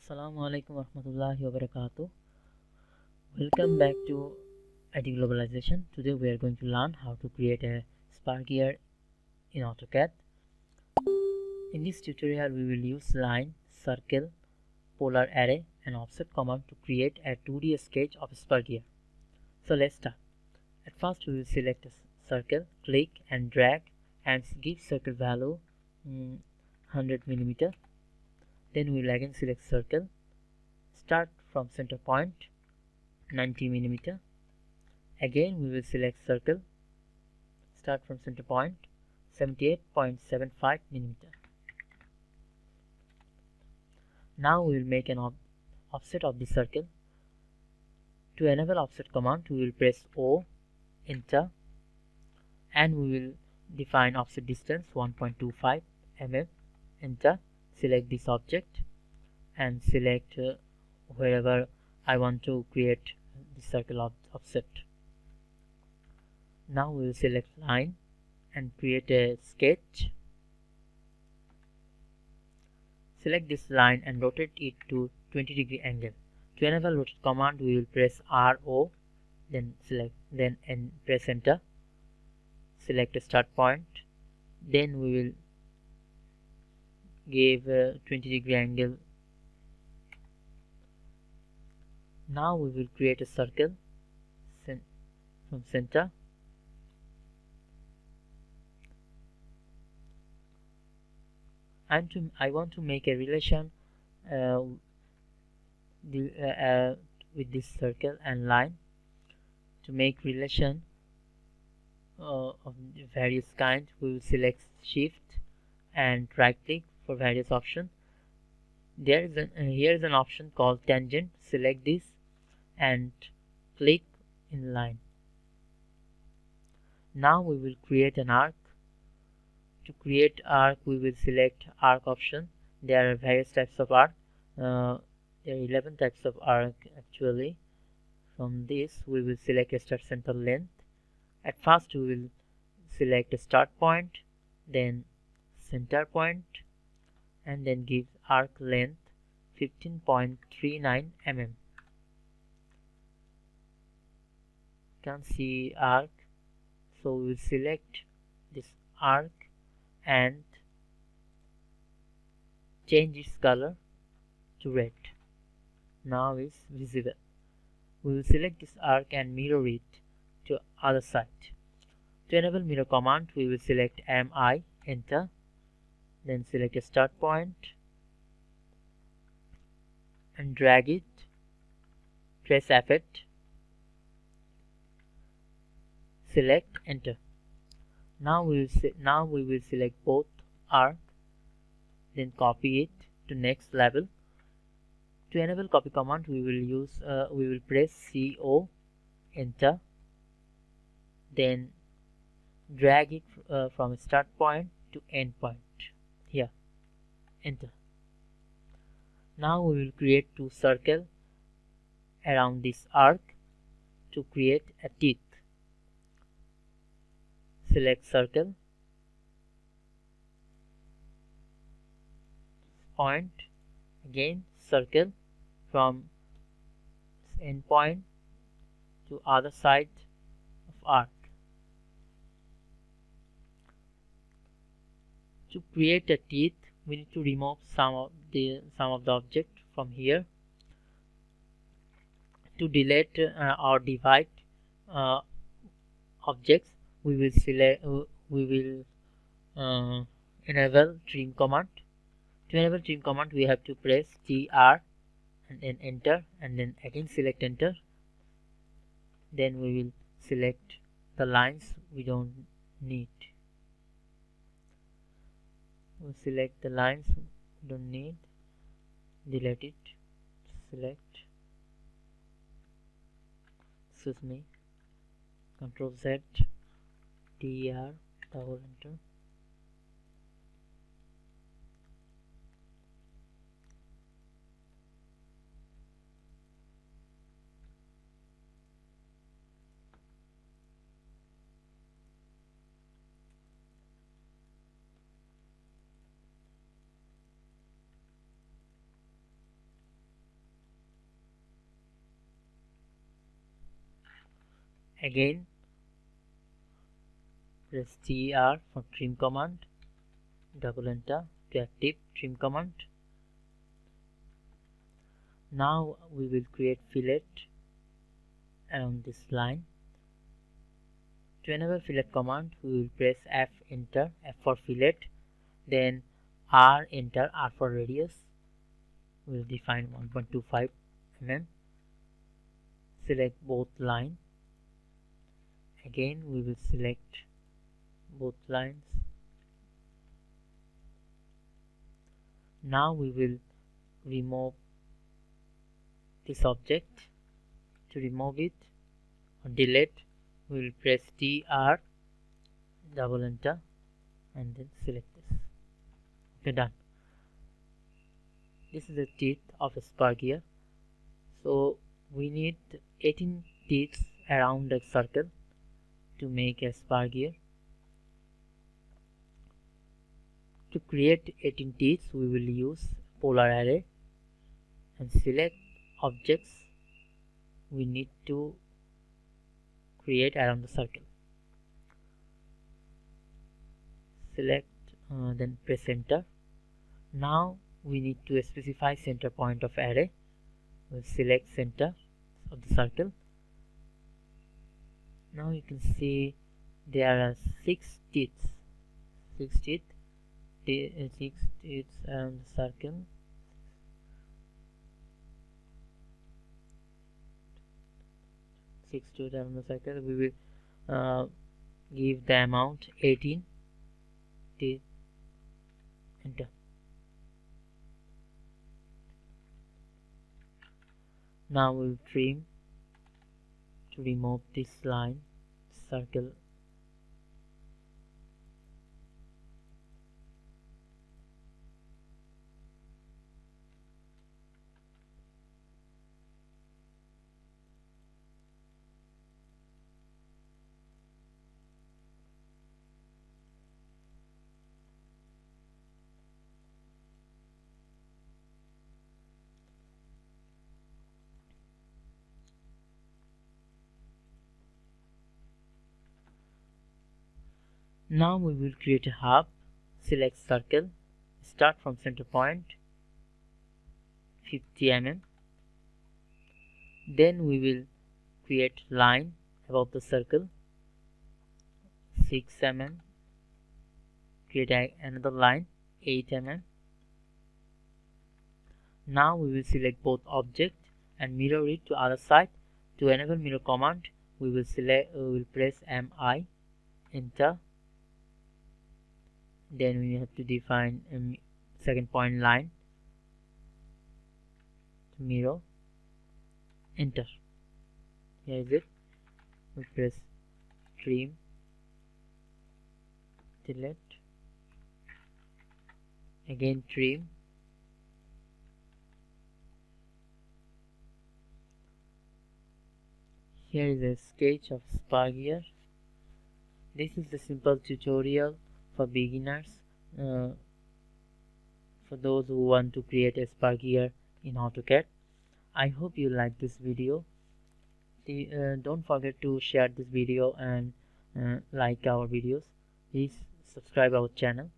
Assalamu alaikum warahmatullahi wabarakatuh. Welcome back to IT Globalization. Today we are going to learn how to create a Spur Gear in AutoCAD. In this tutorial we will use line, circle, polar array and offset command to create a 2D sketch of Spur Gear. So let's start. At first we will select a circle, click and drag and give circle value 100 mm. Then we will again select circle, start from center point 90 mm. Again we will select circle, start from center point 78.75 mm. Now we will make an offset of the circle. To enable offset command we will press O, enter, and we will define offset distance 1.25 mm, enter. Select this object and select wherever I want to create the circle offset. Now we will select line and create a sketch. Select this line and rotate it to 20-degree angle. To enable rotate command we will press RO, then press enter. Select a start point, then we will give a 20-degree angle. Now we will create a circle from center. I want to make a relation with this circle and line. To make relation of various kinds, we will select shift and right click for various options. Here is an option called tangent. Select this and click in line. Now we will create an arc. To create arc we will select arc option. There are various types of arc. There are 11 types of arc actually. From this we will select a start center length. At first we will select a start point, then center point, and then give arc length 15.39 mm. You can see arc, so we will select this arc and change its color to red. Now it's visible. We will select this arc and mirror it to other side. To enable mirror command we will select MI, enter, then select a start point and drag it, press F8, select enter. Now we will select both arc, then copy it to next level. To enable copy command we will press CO, enter, then drag it from start point to end point. Here, enter. Now we will create two circles around this arc to create a teeth. Select circle, point, again circle from end point to other side of arc. To create a teeth we need to remove some of the object from here. To delete or divide objects we will enable trim command. To enable trim command we have to press TR and then enter, and then again select enter. Then we will select the lines we don't need. We'll select the lines we don't need, delete it, select, Ctrl Z, TR, double enter. Again press TR for trim command, double enter to active trim command. Now we will create fillet around this line. To enable fillet command, we will press F enter, F for fillet, then R enter, R for radius. We will define 1.25 mm. Select both line. Again we will select both lines. Now we will remove this object. To remove it or delete, we will press TR, double enter, and then select this. Okay, done. This is the teeth of a spur gear. So we need 18 teeth around a circle to make a spur gear. To create 18 teeth, we will use polar array and select objects we need to create around the circle. Select, then press enter. Now we need to specify center point of array. We'll select center of the circle. Now you can see there are 6 teeth. 6 teeth. 6 teeth around the circle. Around the circle. We will give the amount 18 teeth. Enter. Now we will trim to remove this line, circle. Now we will create a hub. Select circle, start from center point 50 mm. Then we will create line above the circle 6 mm. Create another line 8 mm. Now we will select both object and mirror it to other side. To enable mirror command, we will press MI, enter. Then we have to define a second point line to mirror, enter. Here is it. We press trim, delete, again trim, here is a sketch of Spur Gear. This is the simple tutorial for beginners, for those who want to create a Spur Gear in AutoCAD. I hope you like this video. Don't forget to share this video and like our videos. Please subscribe our channel.